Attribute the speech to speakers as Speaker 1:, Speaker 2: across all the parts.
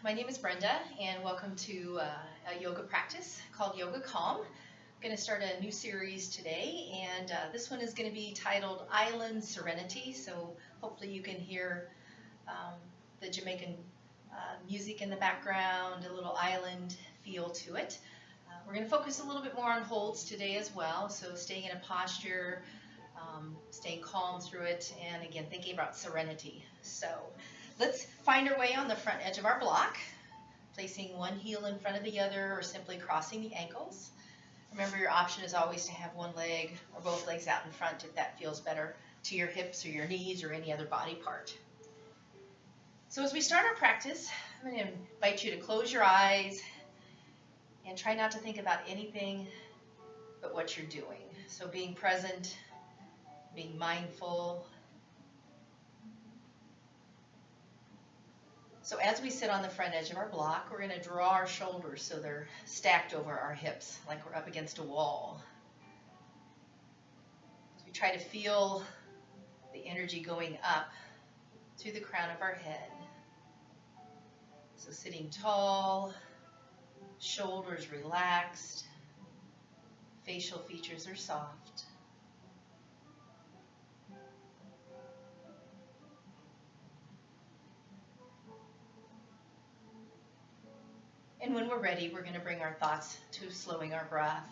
Speaker 1: My name is Brenda, and welcome to a yoga practice called Yoga Calm. I'm going to start a new series today, and this one is going to be titled Island Serenity. So hopefully you can hear the Jamaican music in the background, a little island feel to it. We're going to focus a little bit more on holds today as well, so staying in a posture, staying calm through it, and again, thinking about serenity. So let's find our way on the front edge of our block, placing one heel in front of the other or simply crossing the ankles. Remember, your option is always to have one leg or both legs out in front if that feels better to your hips or your knees or any other body part. So as we start our practice, I'm going to invite you to close your eyes and try not to think about anything but what you're doing. So being present, being mindful. So as we sit on the front edge of our block, we're going to draw our shoulders so they're stacked over our hips, like we're up against a wall. As we try to feel the energy going up through the crown of our head. So sitting tall, shoulders relaxed, facial features are soft. And when we're ready, we're going to bring our thoughts to slowing our breath.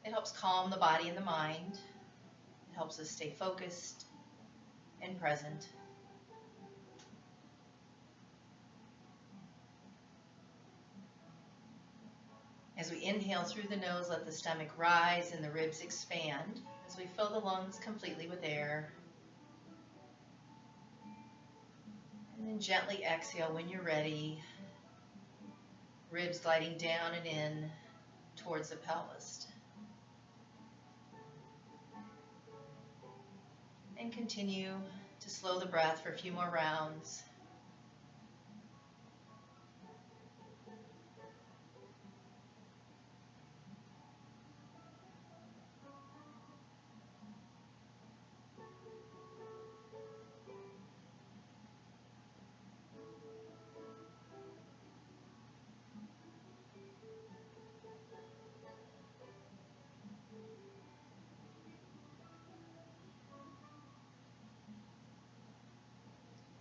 Speaker 1: It helps calm the body and the mind. It helps us stay focused and present. As we inhale through the nose, let the stomach rise and the ribs expand as we fill the lungs completely with air. And then gently exhale when you're ready. Ribs gliding down and in towards the pelvis. And continue to slow the breath for a few more rounds.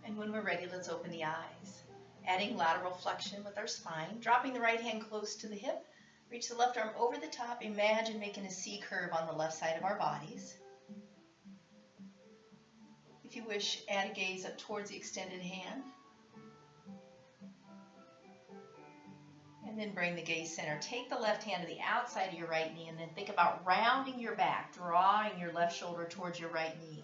Speaker 1: And when we're ready, let's open the eyes. Adding lateral flexion with our spine, dropping the right hand close to the hip. Reach the left arm over the top. Imagine making a C curve on the left side of our bodies. If you wish, add a gaze up towards the extended hand. And then bring the gaze center. Take the left hand to the outside of your right knee and then think about rounding your back, drawing your left shoulder towards your right knee.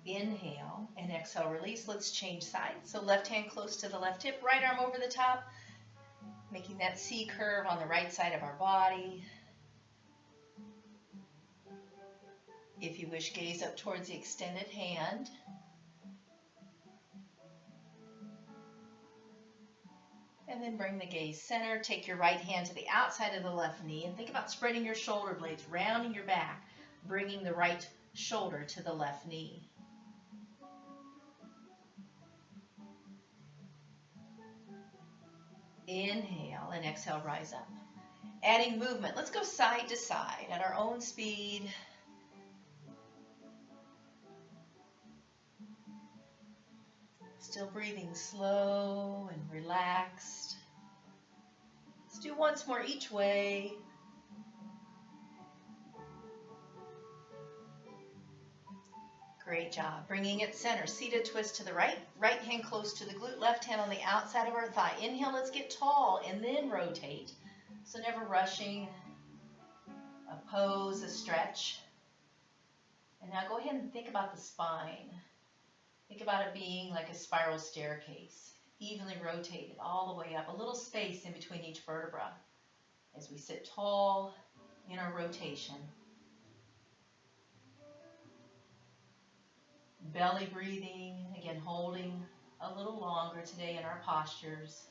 Speaker 1: Inhale and exhale, release. Let's change sides. So left hand close to the left hip, right arm over the top, making that C curve on the right side of our body. If you wish, gaze up towards the extended hand. And then bring the gaze center. Take your right hand to the outside of the left knee and think about spreading your shoulder blades, rounding your back, bringing the right shoulder to the left knee. Inhale and exhale, rise up. Adding movement. Let's go side to side at our own speed. Still breathing slow and relaxed. Let's do once more each way. Great job. Bringing it center. Seated twist to the right. Right hand close to the glute. Left hand on the outside of our thigh. Inhale, let's get tall and then rotate. So never rushing. A pose, a stretch. And now go ahead and think about the spine. Think about it being like a spiral staircase. Evenly rotated all the way up. A little space in between each vertebra. As we sit tall in our rotation. Belly breathing, again holding a little longer today in our postures.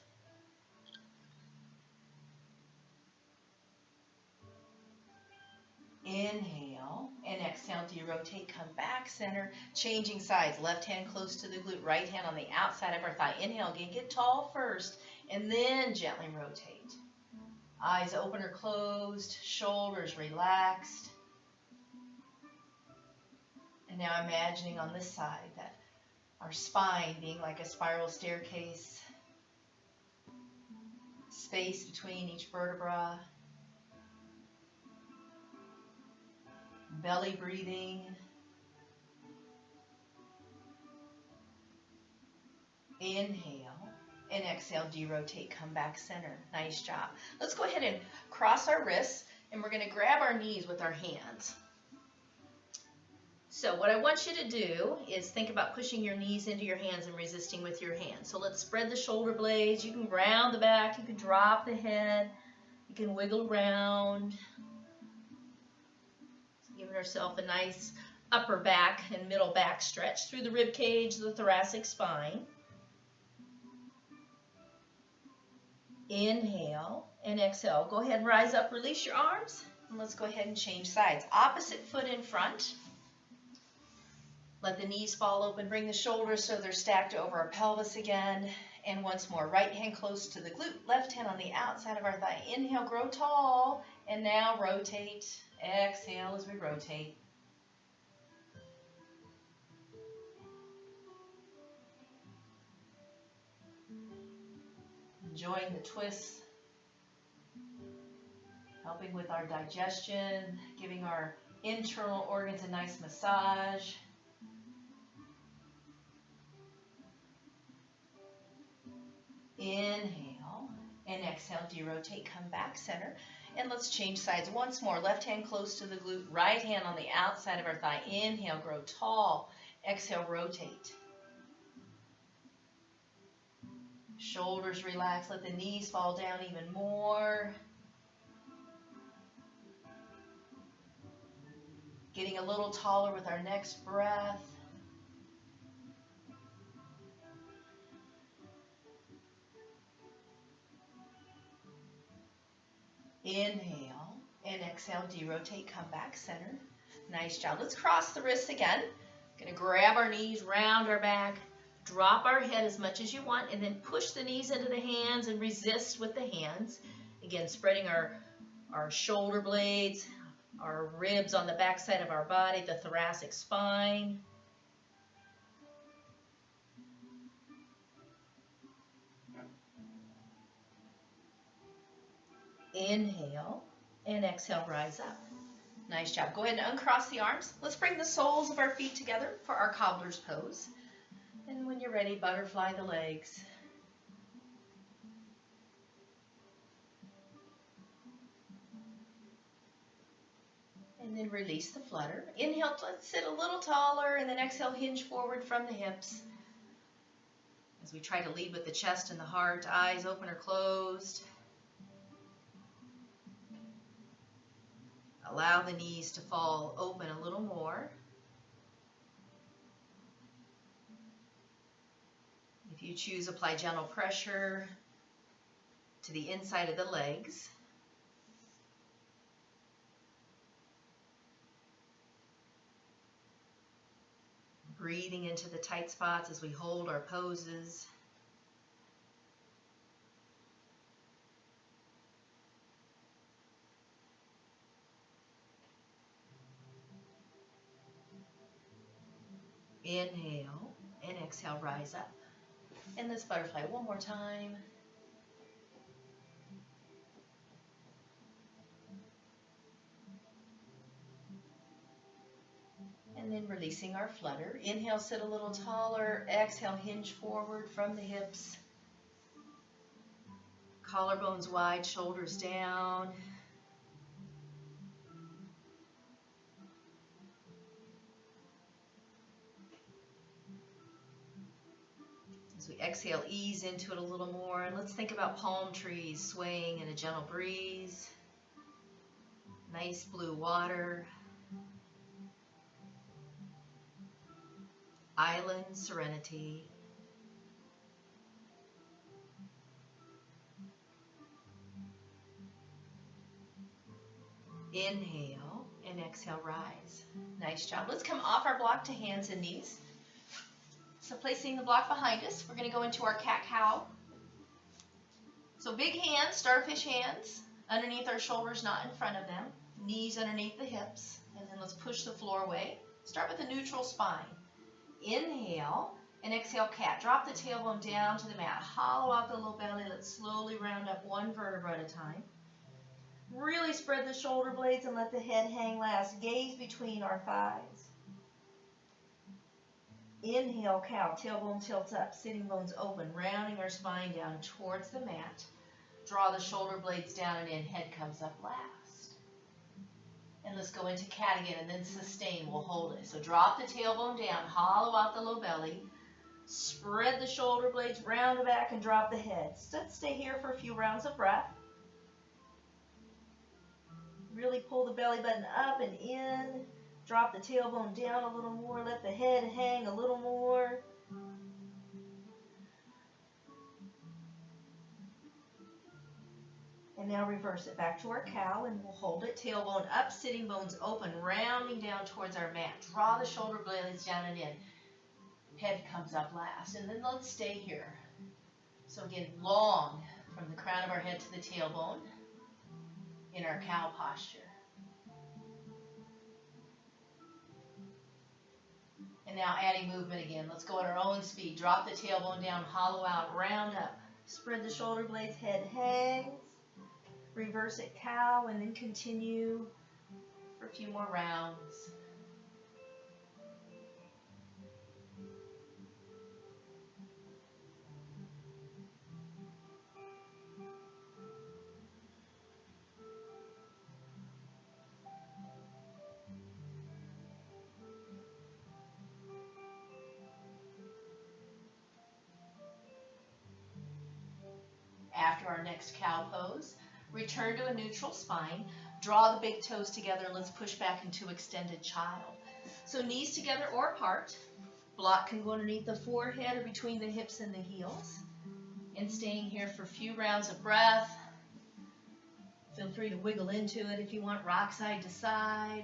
Speaker 1: Inhale and exhale, derotate, come back center, changing sides, left hand close to the glute, right hand on the outside of our thigh. Inhale again, get tall first, and then gently rotate. Eyes open or closed, shoulders relaxed. And now imagining on this side that our spine being like a spiral staircase, space between each vertebra, belly breathing, inhale, and exhale, derotate, come back center. Nice job. Let's go ahead and cross our wrists, and we're going to grab our knees with our hands. So what I want you to do is think about pushing your knees into your hands and resisting with your hands. So let's spread the shoulder blades. You can round the back. You can drop the head. You can wiggle around. Giving ourselves a nice upper back and middle back stretch through the rib cage, the thoracic spine. Inhale and exhale. Go ahead and rise up. Release your arms. And let's go ahead and change sides. Opposite foot in front. Let the knees fall open. Bring the shoulders so they're stacked over our pelvis again. And once more, right hand close to the glute, left hand on the outside of our thigh. Inhale, grow tall. And now rotate. Exhale as we rotate. Enjoying the twists. Helping with our digestion. Giving our internal organs a nice massage. Inhale and exhale, derotate, come back center. And let's change sides once more. Left hand close to the glute, right hand on the outside of our thigh. Inhale, grow tall. Exhale, rotate. Shoulders relax, let the knees fall down even more. Getting a little taller with our next breath. Inhale and exhale, derotate, come back center. Nice job. Let's cross the wrists again. Gonna grab our knees, round our back, drop our head as much as you want, and then push the knees into the hands and resist with the hands. Again, spreading our shoulder blades, our ribs on the back side of our body, the thoracic spine. Inhale and exhale, rise up. Nice job. Go ahead and uncross the arms. Let's bring the soles of our feet together for our cobbler's pose. And when you're ready, butterfly the legs. And then release the flutter. Inhale, let's sit a little taller, and then exhale, hinge forward from the hips. As we try to lead with the chest and the heart, eyes open or closed. Allow the knees to fall open a little more. If you choose, apply gentle pressure to the inside of the legs. Breathing into the tight spots as we hold our poses. Inhale and exhale, rise up. And this butterfly one more time. And then releasing our flutter. Inhale, sit a little taller. Exhale, hinge forward from the hips. Collarbones wide, shoulders down. As we exhale, ease into it a little more. And let's think about palm trees swaying in a gentle breeze. Nice blue water. Island Serenity. Inhale and and exhale, rise. Nice job. Let's come off our block to hands and knees. So placing the block behind us, we're going to go into our cat-cow. So big hands, starfish hands, underneath our shoulders, not in front of them. Knees underneath the hips. And then let's push the floor away. Start with a neutral spine. Inhale and exhale, cat. Drop the tailbone down to the mat. Hollow out the low belly. Let's slowly round up one vertebra at a time. Really spread the shoulder blades and let the head hang last. Gaze between our thighs. Inhale, cow. Tailbone tilts up. Sitting bones open. Rounding our spine down towards the mat. Draw the shoulder blades down and in. Head comes up last. And let's go into cat again and then sustain. We'll hold it. So drop the tailbone down. Hollow out the low belly. Spread the shoulder blades. Round the back and drop the head. Let's stay here for a few rounds of breath. Really pull the belly button up and in. Drop the tailbone down a little more. Let the head hang a little more. And now reverse it back to our cow and we'll hold it. Tailbone up, sitting bones open, rounding down towards our mat. Draw the shoulder blades down and in. Head comes up last. And then let's stay here. So again, long from the crown of our head to the tailbone in our cow posture. And now adding movement again. Let's go at our own speed. Drop the tailbone down, hollow out, round up. Spread the shoulder blades, head hangs. Reverse it, cow, and then continue for a few more rounds. After our next cow pose, return to a neutral spine. Draw the big toes together and let's push back into extended child. So knees together or apart. Block can go underneath the forehead or between the hips and the heels. And staying here for a few rounds of breath. Feel free to wiggle into it if you want. Rock side to side.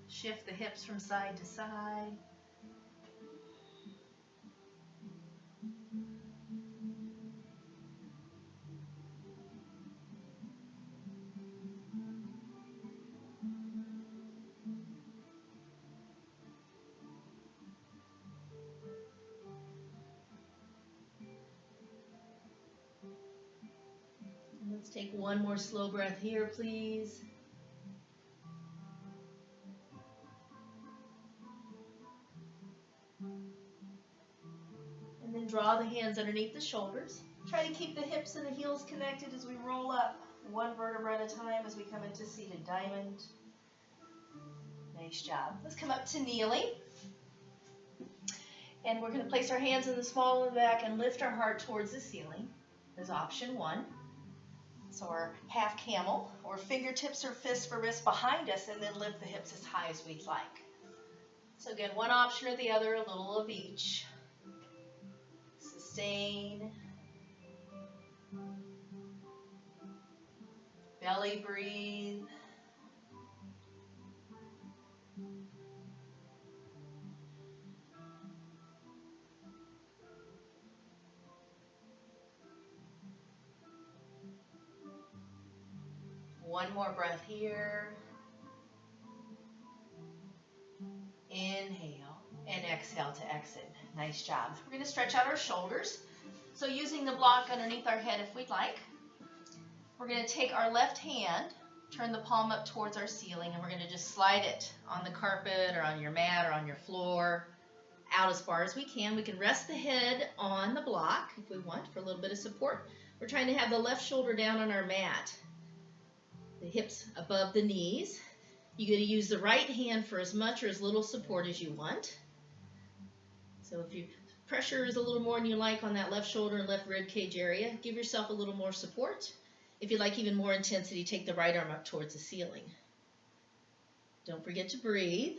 Speaker 1: Shift the hips from side to side. Let's take one more slow breath here, please. And then draw the hands underneath the shoulders. Try to keep the hips and the heels connected as we roll up one vertebra at a time as we come into seated diamond. Nice job. Let's come up to kneeling. And we're going to place our hands in the small of the back and lift our heart towards the ceiling. Is option one. So our half camel, or fingertips or fists for wrists behind us, and then lift the hips as high as we'd like. So again, one option or the other, a little of each. Sustain. Belly breathe. One more breath here. Inhale and exhale to exit. Nice job. We're going to stretch out our shoulders. So using the block underneath our head if we'd like. We're going to take our left hand, turn the palm up towards our ceiling, and we're going to just slide it on the carpet or on your mat or on your floor out as far as we can. We can rest the head on the block if we want for a little bit of support. We're trying to have the left shoulder down on our mat. The hips above the knees. You're going to use the right hand for as much or as little support as you want. So if your pressure is a little more than you like on that left shoulder and left rib cage area, give yourself a little more support. If you'd like even more intensity, take the right arm up towards the ceiling. Don't forget to breathe.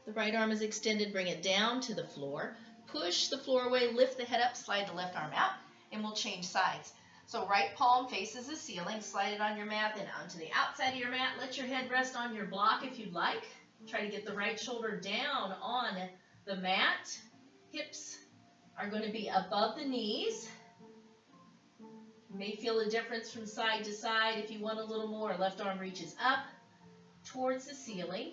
Speaker 1: The right arm is extended, bring it down to the floor. push the floor away, lift the head up, slide the left arm out, and we'll change sides. So right palm faces the ceiling, slide it on your mat, then onto the outside of your mat. Let your head rest on your block if you'd like. Try to get the right shoulder down on the mat. Hips are going to be above the knees. You may feel a difference from side to side. If you want a little more, left arm reaches up towards the ceiling.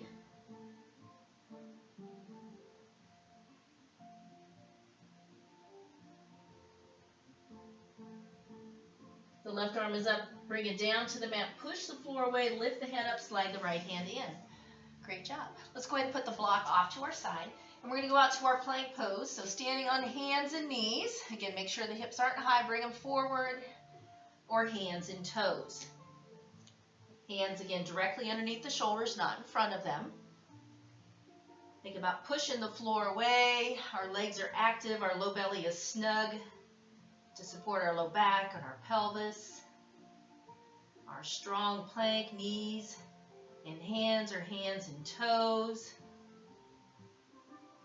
Speaker 1: The left arm is up, bring it down to the mat, push the floor away, lift the head up, slide the right hand in. Great job. Let's go ahead and put the block off to our side, and we're going to go out to our plank pose. So standing on hands and knees. Again, make sure the hips aren't high, bring them forward, or hands and toes. Hands, again, directly underneath the shoulders, not in front of them. Think about pushing the floor away. Our legs are active, our low belly is snug to support our low back and our pelvis. Our strong plank, knees and hands or hands and toes.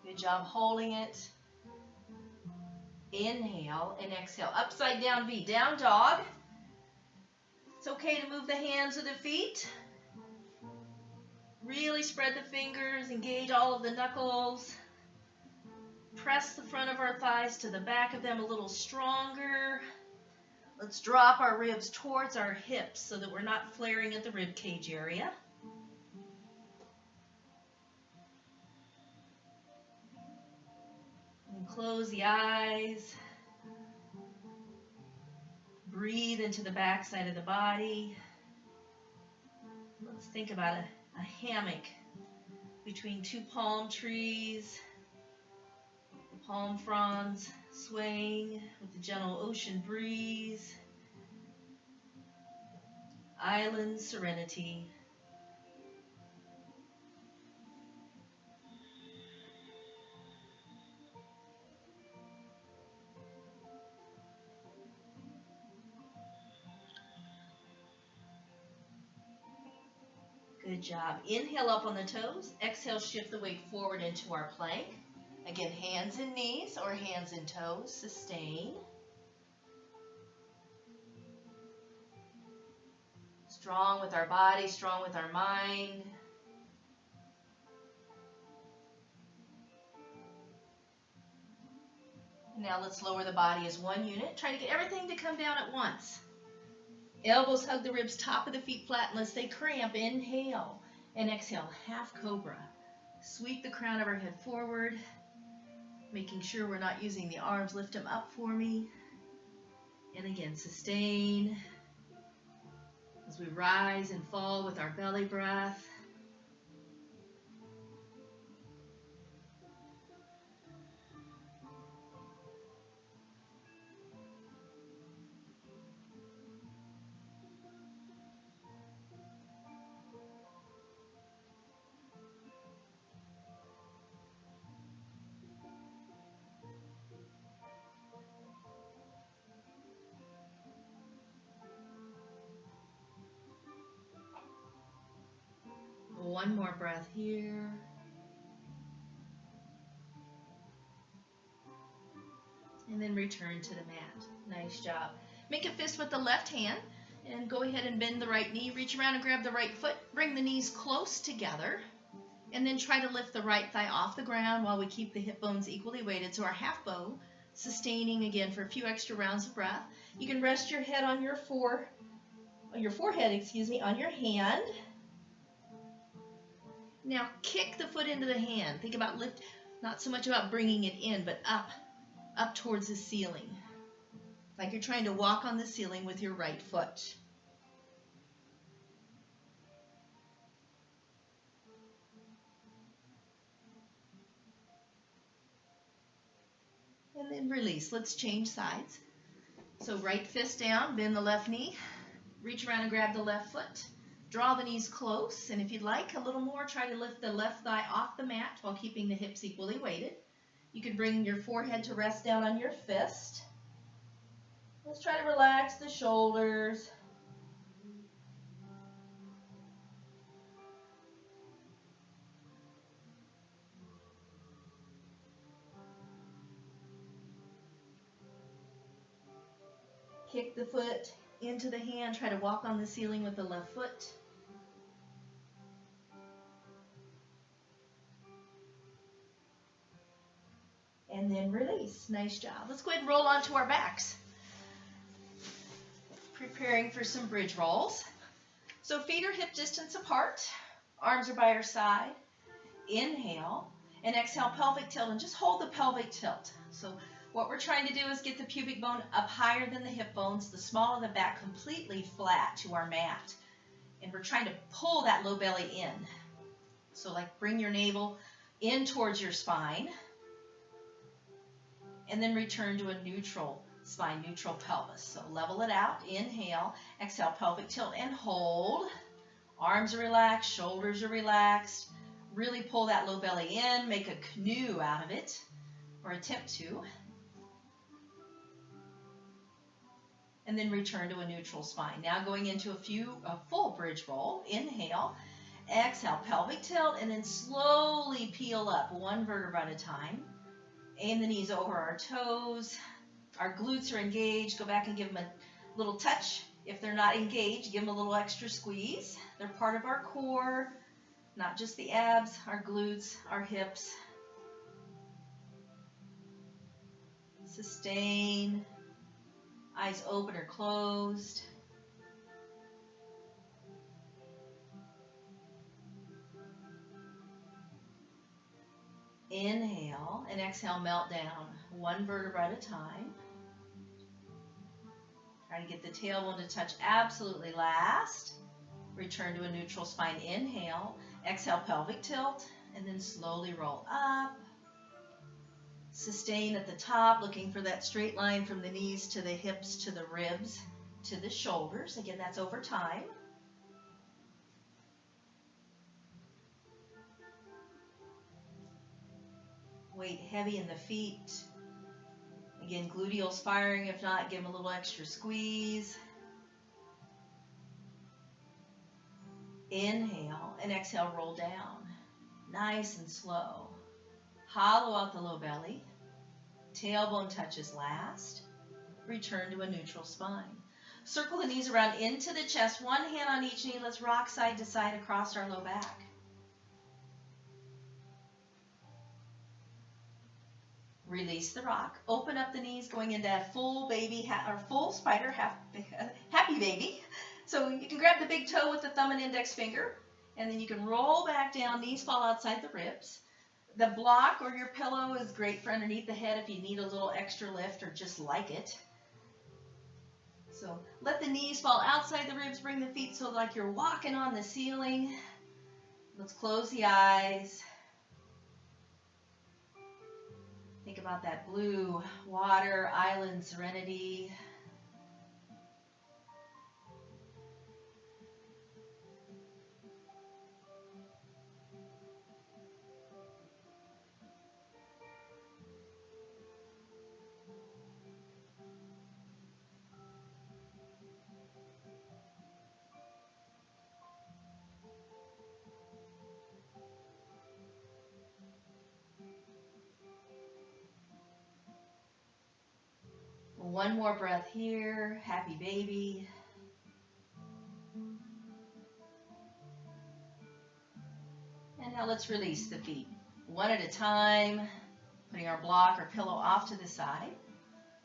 Speaker 1: Good job holding it. Inhale and exhale. Upside down V, down dog. It's okay to move the hands or the feet. Really spread the fingers, engage all of the knuckles. Press the front of our thighs to the back of them a little stronger. Let's drop our ribs towards our hips so that we're not flaring at the rib cage area. And close the eyes. Breathe into the back side of the body. Let's think about a hammock between two palm trees. Palm fronds swaying with the gentle ocean breeze. Island Serenity. Good job. Inhale up on the toes. Exhale, shift the weight forward into our plank. Again, hands and knees or hands and toes. Sustain. Strong with our body, strong with our mind. Now let's lower the body as one unit. Try to get everything to come down at once. Elbows hug the ribs, top of the feet flat unless they cramp. Inhale and exhale, half cobra. Sweep the crown of our head forward. Making sure we're not using the arms, lift them up for me. And again, sustain as we rise and fall with our belly breath. One more breath here. And then return to the mat. Nice job. Make a fist with the left hand and go ahead and bend the right knee. Reach around and grab the right foot. Bring the knees close together. And then try to lift the right thigh off the ground while we keep the hip bones equally weighted. So our half bow, sustaining again for a few extra rounds of breath. You can rest your head on your forehead, on your hand. Now kick the foot into the hand. Think about lift, not so much about bringing it in, but up towards the ceiling. Like you're trying to walk on the ceiling with your right foot. And then release. Let's change sides. So right fist down, bend the left knee, reach around and grab the left foot. Draw the knees close, and if you'd like a little more, try to lift the left thigh off the mat while keeping the hips equally weighted. You can bring your forehead to rest down on your fist. Let's try to relax the shoulders. Kick the foot into the hand. Try to walk on the ceiling with the left foot. And then release. Nice job. Let's go ahead and roll onto our backs. Preparing for some bridge rolls. So feet are hip distance apart. Arms are by your side. Inhale. And exhale, pelvic tilt. And just hold the pelvic tilt. So what we're trying to do is get the pubic bone up higher than the hip bones, the small of the back completely flat to our mat. And we're trying to pull that low belly in. So like bring your navel in towards your spine. And then return to a neutral spine, neutral pelvis. So level it out. Inhale. Exhale, pelvic tilt and hold. Arms are relaxed. Shoulders are relaxed. Really pull that low belly in. Make a canoe out of it, or attempt to. And then return to a neutral spine. Now going into a full bridge roll. Inhale. Exhale, pelvic tilt, and then slowly peel up, one vertebra at a time. Aim the knees over our toes. Our glutes are engaged. Go back and give them a little touch. If they're not engaged, give them a little extra squeeze. They're part of our core, not just the abs, our glutes, our hips. Sustain. Eyes open or closed. Inhale and exhale, melt down, one vertebra at a time. Try to get the tailbone to touch absolutely last. Return to a neutral spine. Inhale, exhale, pelvic tilt, and then slowly roll up. Sustain at the top, looking for that straight line from the knees to the hips to the ribs to the shoulders. Again, that's over time. Weight heavy in the feet. Again, gluteals firing. If not, give them a little extra squeeze. Inhale and exhale, roll down. Nice and slow. Hollow out the low belly. Tailbone touches last. Return to a neutral spine. Circle the knees around into the chest. One hand on each knee. Let's rock side to side across our low back. Release the rock. Open up the knees, going into a full baby or full spider, happy baby. So you can grab the big toe with the thumb and index finger, and then you can roll back down. Knees fall outside the ribs. The block or your pillow is great for underneath the head if you need a little extra lift or just like it. So let the knees fall outside the ribs. Bring the feet so like you're walking on the ceiling. Let's close the eyes. Think about that blue water, island, serenity. One more breath here, happy baby. And now let's release the feet. One at a time, putting our block or pillow off to the side.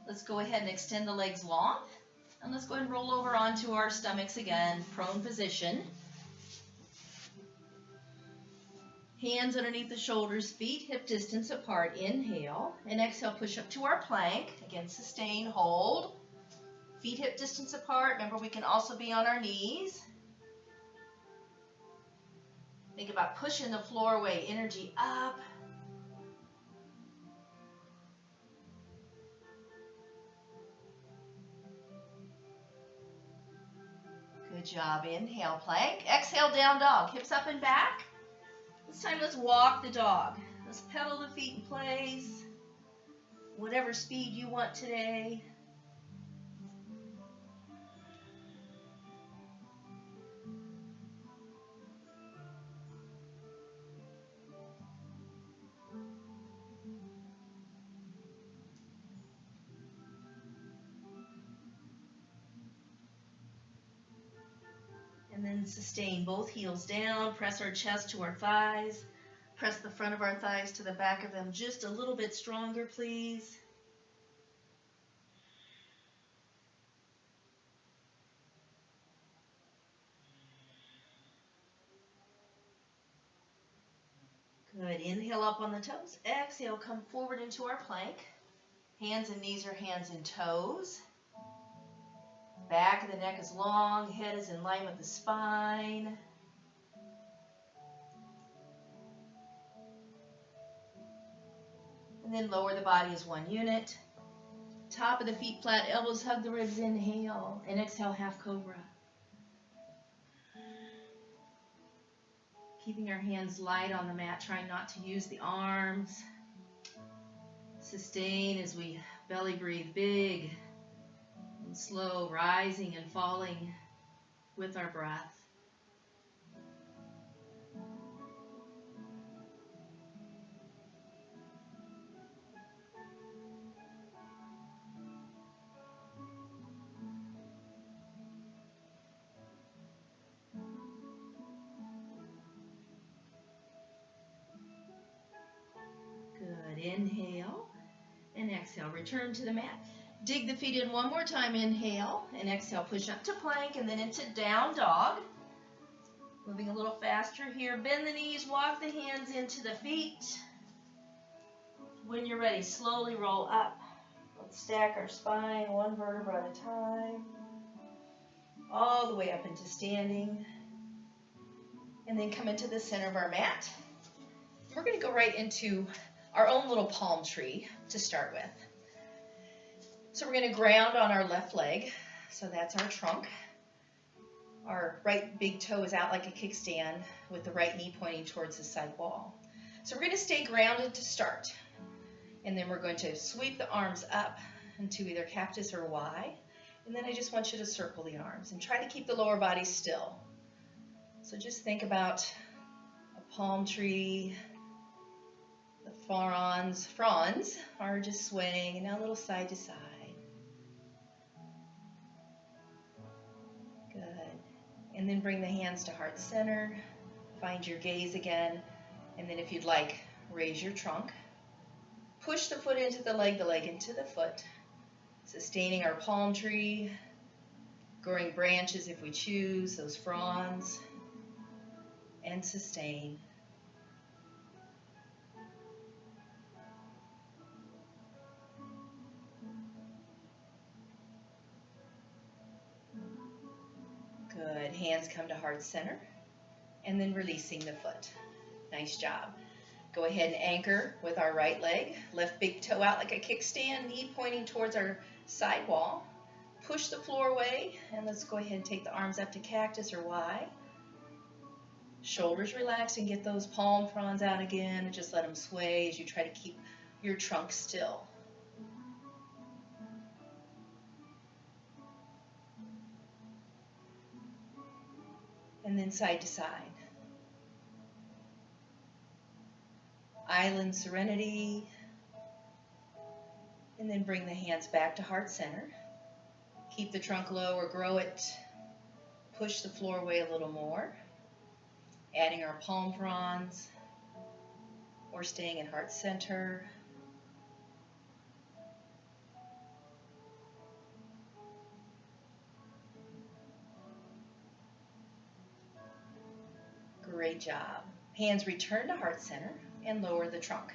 Speaker 1: Let's go ahead and extend the legs long. And let's go ahead and roll over onto our stomachs again, prone position. Hands underneath the shoulders, feet hip distance apart. Inhale and exhale, push up to our plank. Again, sustain, hold. Feet hip distance apart. Remember, we can also be on our knees. Think about pushing the floor away, energy up. Good job. Inhale, plank. Exhale, down dog. Hips up and back. This time, let's walk the dog. Let's pedal the feet in place. Whatever speed you want today. then sustain. Both heels down, press our chest to our thighs. Press the front of our thighs to the back of them just a little bit stronger, please. Good. Inhale up on the toes. Exhale, come forward into our plank. Hands and knees are hands and toes. Back of the neck is long. Head is in line with the spine. And then lower the body as one unit. Top of the feet flat, elbows hug the ribs. Inhale. And exhale, half cobra. Keeping our hands light on the mat, trying not to use the arms. Sustain as we belly breathe big and slow, rising and falling with our breath. Good. Inhale and exhale. Return to the mat. Dig the feet in one more time. Inhale and exhale. Push up to plank and then into down dog. Moving a little faster here. Bend the knees. Walk the hands into the feet. When you're ready, slowly roll up. Let's stack our spine one vertebra at a time. All the way up into standing. And then come into the center of our mat. We're going to go right into our own little palm tree to start with. So we're going to ground on our left leg. So that's our trunk. Our right big toe is out like a kickstand with the right knee pointing towards the side wall. So we're going to stay grounded to start. And then we're going to sweep the arms up into either cactus or Y. And then I just want you to circle the arms and try to keep the lower body still. So just think about a palm tree. The fronds are just swaying, and now a little side to side. Good. And then bring the hands to heart center. Find your gaze again. And then if you'd like, raise your trunk. Push the foot into the leg into the foot. Sustaining our palm tree. Growing branches if we choose, those fronds. And sustain. Good. Hands come to heart center. And then releasing the foot. Nice job. Go ahead and anchor with our right leg. Left big toe out like a kickstand. Knee pointing towards our side wall. Push the floor away. And let's go ahead and take the arms up to cactus or Y. Shoulders relaxed and get those palm fronds out again. And just let them sway as you try to keep your trunk still. And then side to side. Island Serenity. And then bring the hands back to heart center. Keep the trunk low or grow it. Push the floor away a little more. Adding our palm fronds. Or staying in heart center. Great job. Hands return to heart center and lower the trunk.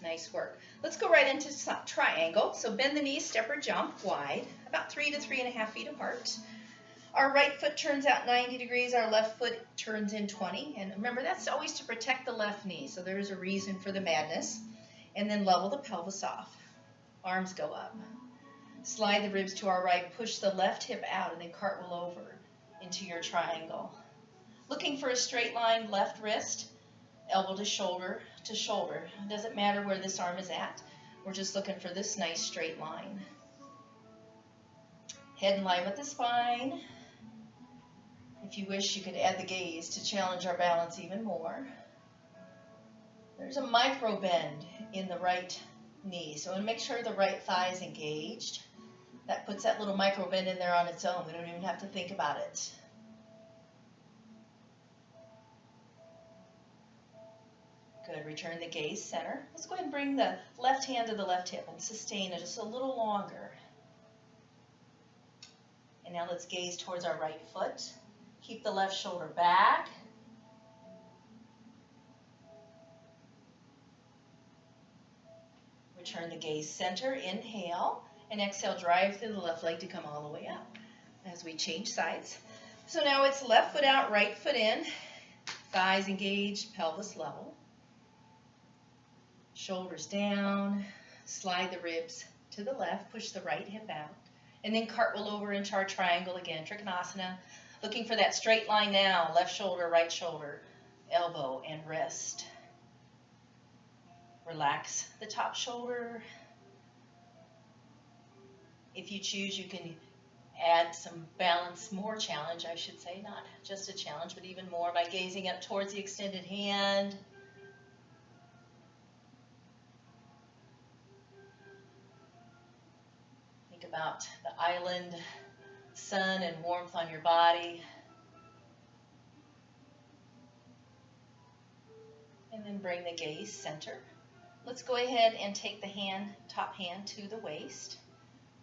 Speaker 1: Nice work. Let's go right into triangle. So bend the knees, step or jump wide, about 3 to 3.5 feet apart. Our right foot turns out 90 degrees. Our left foot turns in 20. And remember, that's always to protect the left knee. So there's a reason for the madness. And then level the pelvis off. Arms go up. Slide the ribs to our right. Push the left hip out and then cartwheel over into your triangle. Looking for a straight line, left wrist, elbow to shoulder to shoulder. It doesn't matter where this arm is at. We're just looking for this nice straight line. Head in line with the spine. If you wish, you could add the gaze to challenge our balance even more. There's a micro bend in the right knee, so make sure the right thigh is engaged. That puts that little micro bend in there on its own. We don't even have to think about it. return the gaze center. Let's go ahead and bring the left hand to the left hip and sustain it just a little longer. And now let's gaze towards our right foot. Keep the left shoulder back. Return the gaze center, inhale, and exhale, drive through the left leg to come all the way up as we change sides. So now it's left foot out, right foot in, thighs engaged, pelvis level. Shoulders down, slide the ribs to the left, push the right hip out, and then cartwheel over into our triangle again, Trikonasana. Looking for that straight line now, left shoulder, right shoulder, elbow, and wrist. Relax the top shoulder. If you choose, you can add some balance, more challenge, I should say, not just a challenge, but even more by gazing up towards the extended hand. Think about the island sun and warmth on your body. And then bring the gaze center. Let's go ahead and take the hand, top hand to the waist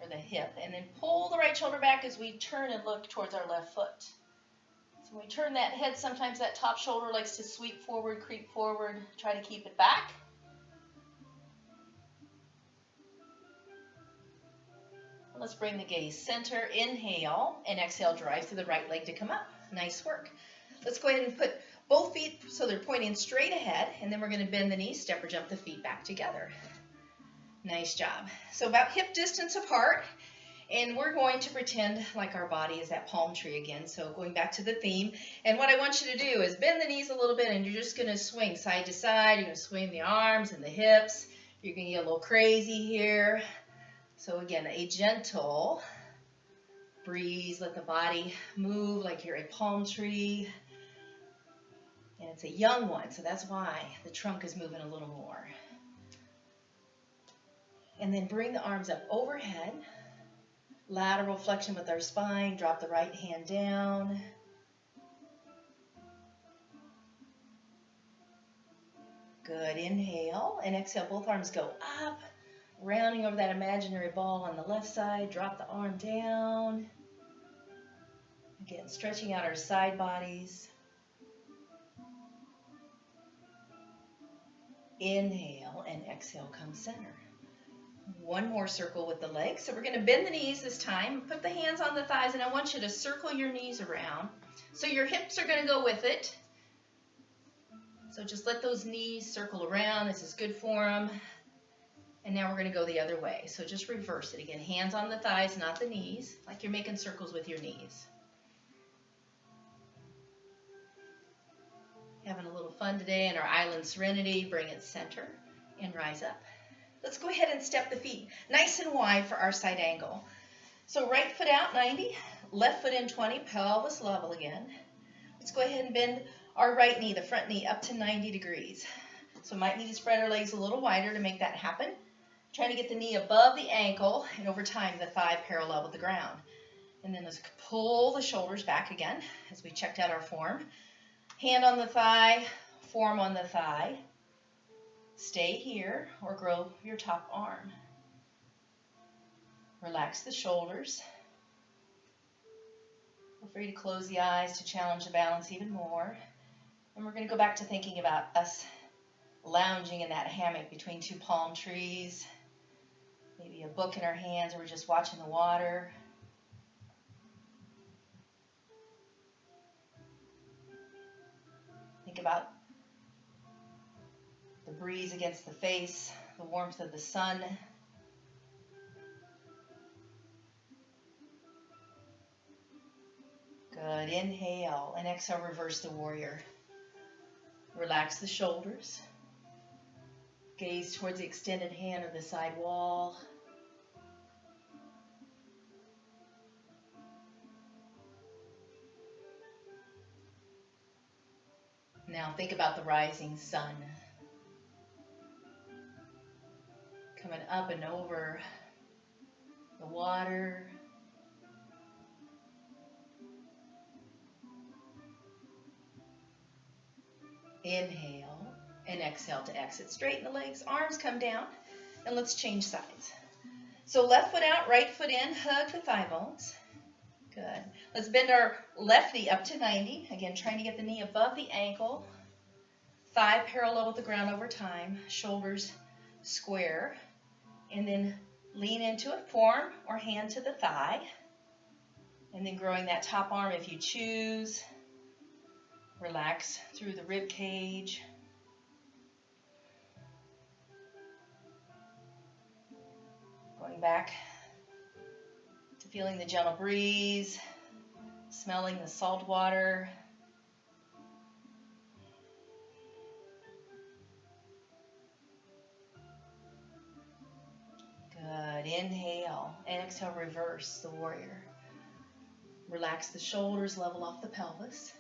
Speaker 1: or the hip, and then pull the right shoulder back as we turn and look towards our left foot. So when we turn that head, sometimes that top shoulder likes to sweep forward, creep forward. Try to keep it back. Let's bring the gaze center, inhale, and exhale, drive through the right leg to come up. Nice work. Let's go ahead and put both feet so they're pointing straight ahead, and then we're going to bend the knees, step or jump the feet back together. Nice job. So about hip distance apart, and we're going to pretend like our body is that palm tree again. So going back to the theme, and what I want you to do is bend the knees a little bit, and you're just going to swing side to side. You're going to swing the arms and the hips. You're going to get a little crazy here. So again, a gentle breeze. Let the body move like you're a palm tree. And it's a young one, so that's why the trunk is moving a little more. And then bring the arms up overhead. Lateral flexion with our spine. Drop the right hand down. Good. Inhale and exhale. Both arms go up. Rounding over that imaginary ball on the left side. Drop the arm down. Again, stretching out our side bodies. Inhale and exhale, come center. One more circle with the legs. So we're going to bend the knees this time. Put the hands on the thighs, and I want you to circle your knees around. So your hips are going to go with it. So just let those knees circle around. This is good for them. And now we're going to go the other way. So just reverse it again. Hands on the thighs, not the knees, like you're making circles with your knees. Having a little fun today in our island Serenity. Bring it center and rise up. Let's go ahead and step the feet nice and wide for our side angle. So right foot out 90, left foot in 20, pelvis level again. Let's go ahead and bend our right knee, the front knee, up to 90 degrees. So might need to spread our legs a little wider to make that happen. Trying to get the knee above the ankle, and over time the thigh parallel with the ground. And then let's pull the shoulders back again as we checked out our form. Hand on the thigh, form on the thigh. Stay here or grow your top arm. Relax the shoulders. Feel free to close the eyes to challenge the balance even more. And we're going to go back to thinking about us lounging in that hammock between two palm trees. Maybe a book in our hands, or we're just watching the water. Think about the breeze against the face, the warmth of the sun. Good. Inhale and exhale, reverse the warrior. Relax the shoulders. Gaze towards the extended hand or the side wall. Now think about the rising sun. Coming up and over the water. Inhale and exhale to exit. Straighten the legs, arms come down, and let's change sides. So left foot out, right foot in, hug the thigh bones. Good. Let's bend our left knee up to 90. Again, trying to get the knee above the ankle. Thigh parallel with the ground over time. Shoulders square. And then lean into it, forearm or hand to the thigh. And then growing that top arm if you choose. Relax through the rib cage. Going back to feeling the gentle breeze, smelling the salt water. Good. Inhale. Exhale, reverse the warrior. Relax the shoulders, level off the pelvis.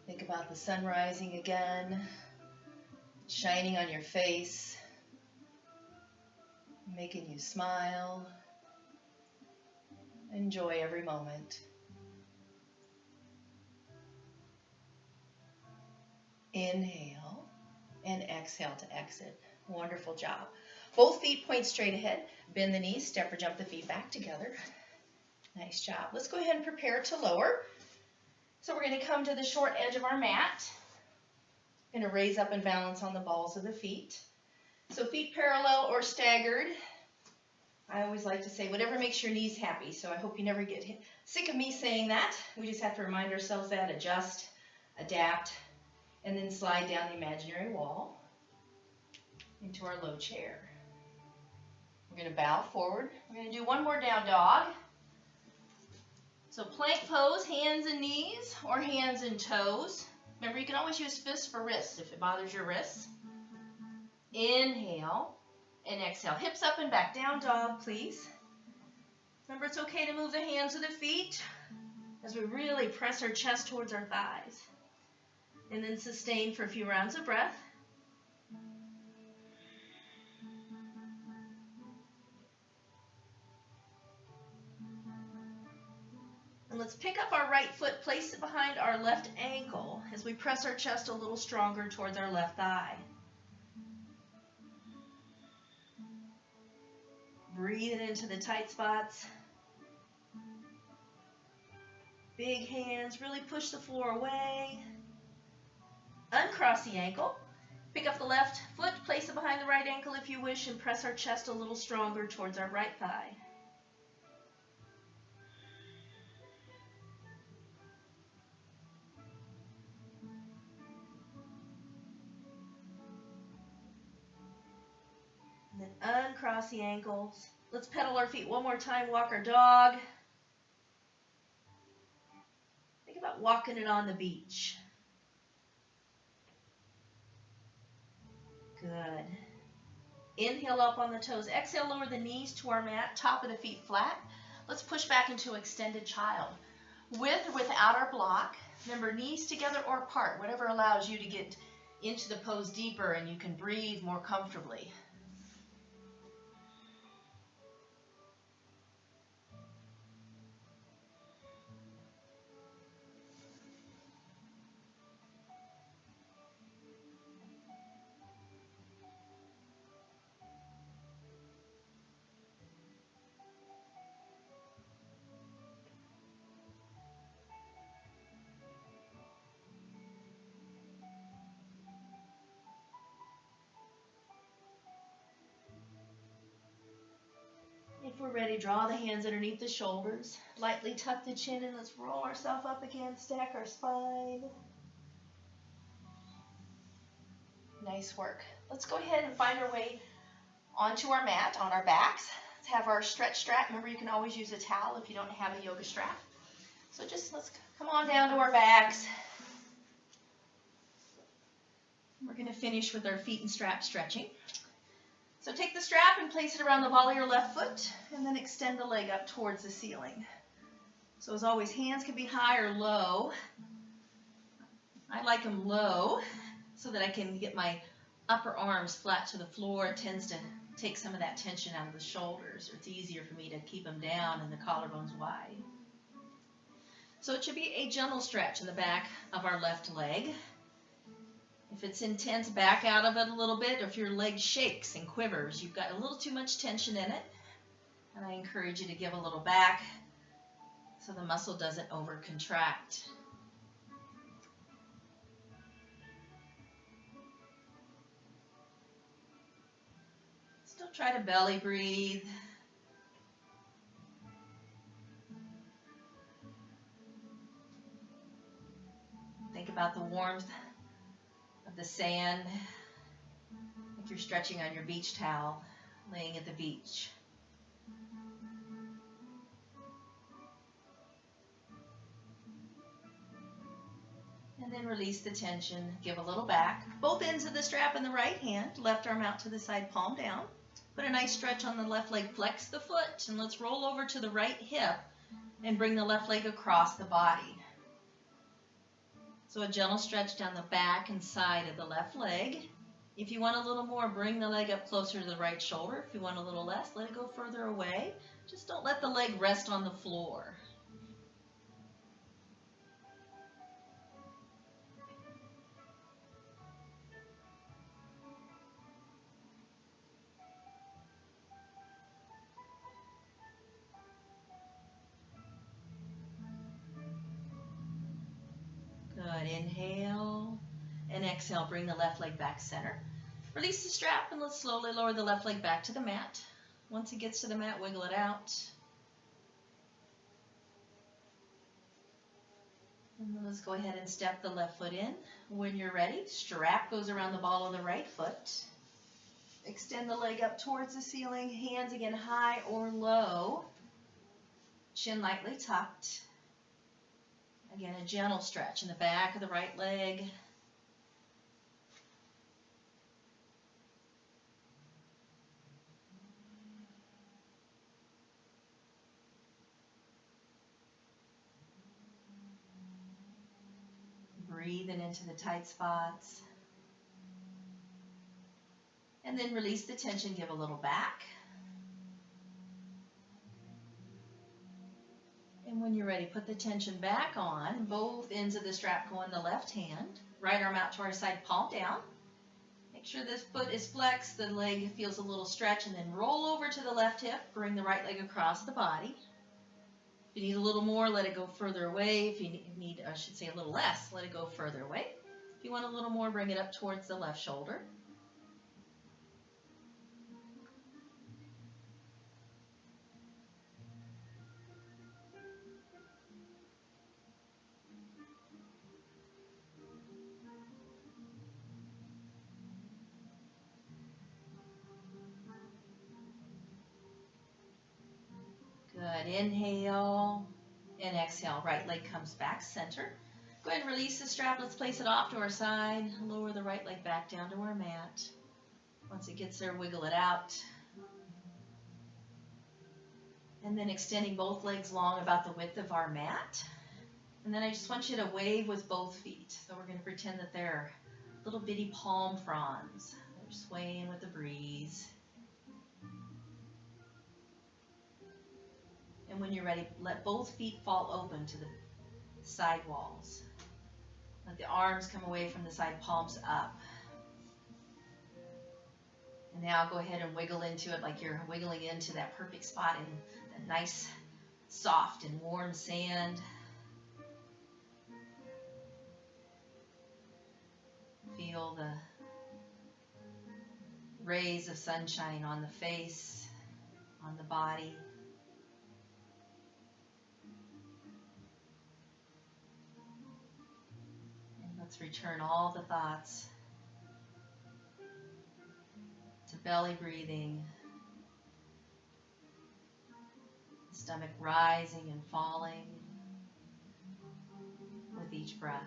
Speaker 1: Think about the sun rising again, shining on your face, making you smile. Enjoy every moment. Inhale and exhale to exit. Wonderful job. Both feet point straight ahead. Bend the knees, step or jump the feet back together. Nice job. Let's go ahead and prepare to lower. So we're going to come to the short edge of our mat. Going to raise up and balance on the balls of the feet. So feet parallel or staggered. I always like to say whatever makes your knees happy. So I hope you never get sick of me saying that. We just have to remind ourselves that, adjust, adapt, and then slide down the imaginary wall into our low chair. We're going to bow forward. We're going to do one more down dog. So plank pose, hands and knees or hands and toes. Remember, you can always use fists for wrists if it bothers your wrists. Inhale and exhale. Hips up and back. Down dog, please. Remember, it's okay to move the hands or the feet as we really press our chest towards our thighs. And then sustain for a few rounds of breath. And let's pick up our right foot, place it behind our left ankle as we press our chest a little stronger towards our left thigh. Breathe it into the tight spots. Big hands, really push the floor away. Uncross the ankle. Pick up the left foot, place it behind the right ankle if you wish, and press our chest a little stronger towards our right thigh. And then uncross the ankles. Let's pedal our feet one more time, walk our dog. Think about walking it on the beach. Good. Inhale up on the toes. Exhale, lower the knees to our mat, top of the feet flat. Let's push back into extended child. With or without our block. Remember, knees together or apart, whatever allows you to get into the pose deeper and you can breathe more comfortably. If we're ready, draw the hands underneath the shoulders. Lightly tuck the chin and let's roll ourselves up again, stack our spine. Nice work. Let's go ahead and find our way onto our mat, on our backs. Let's have our stretch strap. Remember, you can always use a towel if you don't have a yoga strap. So just let's come on down to our backs. We're going to finish with our feet and strap stretching. So take the strap and place it around the ball of your left foot, and then extend the leg up towards the ceiling. So as always, hands can be high or low. I like them low so that I can get my upper arms flat to the floor. It tends to
Speaker 2: take some of that tension out of the shoulders, or it's easier for me to keep them down and the collarbones wide. So it should be a gentle stretch in the back of our left leg. If it's intense, back out of it a little bit. Or if your leg shakes and quivers, you've got a little too much tension in it. And I encourage you to give a little back so the muscle doesn't over-contract. Still try to belly breathe. Think about the warmth of the sand, like you're stretching on your beach towel, laying at the beach. And then release the tension, give a little back. Both ends of the strap in the right hand, left arm out to the side, palm down. Put a nice stretch on the left leg, flex the foot, and let's roll over to the right hip and bring the left leg across the body. So a gentle stretch down the back and side of the left leg. If you want a little more, bring the leg up closer to the right shoulder. If you want a little less, let it go further away. Just don't let the leg rest on the floor. Good. Inhale and exhale. Bring the left leg back center. Release the strap and let's slowly lower the left leg back to the mat. Once it gets to the mat, wiggle it out. And then let's go ahead and step the left foot in. When you're ready, strap goes around the ball of the right foot. Extend the leg up towards the ceiling. Hands again high or low. Chin lightly tucked. Again, a gentle stretch in the back of the right leg. Breathing into the tight spots. And then release the tension, give a little back. And when you're ready, put the tension back on. Both ends of the strap go in the left hand. Right arm out to our side, palm down. Make sure this foot is flexed, the leg feels a little stretch, and then roll over to the left hip. Bring the right leg across the body. If you need a little more, let it go further away. If you need, I should say a little less, let it go further away. If you want a little more, bring it up towards the left shoulder. Good. Inhale and exhale. Right leg comes back center. Go ahead and release the strap. Let's place it off to our side. Lower the right leg back down to our mat. Once it gets there, wiggle it out. And then extending both legs long about the width of our mat. And then I just want you to wave with both feet. So we're going to pretend that they're little bitty palm fronds. They're swaying with the breeze. And when you're ready, let both feet fall open to the side walls. Let the arms come away from the side, palms up. And now go ahead and wiggle into it like you're wiggling into that perfect spot in that nice, soft and warm sand. Feel the rays of sunshine on the face, on the body. Let's return all the thoughts to belly breathing, stomach rising and falling with each breath.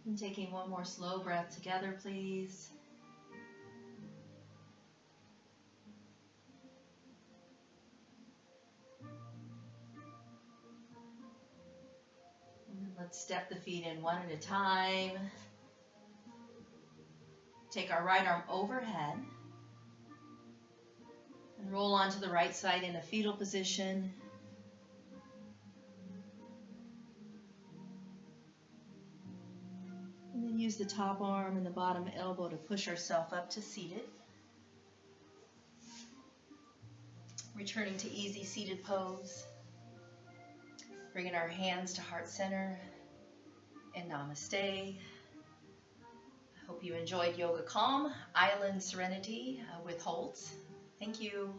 Speaker 2: And taking one more slow breath together, please. And let's step the feet in one at a time. Take our right arm overhead and roll onto the right side in a fetal position. And then use the top arm and the bottom elbow to push ourselves up to seated.
Speaker 1: Returning to easy seated pose. Bringing our hands to heart center and Namaste. I hope you enjoyed Yoga Calm, Island Serenity with holds. Thank you.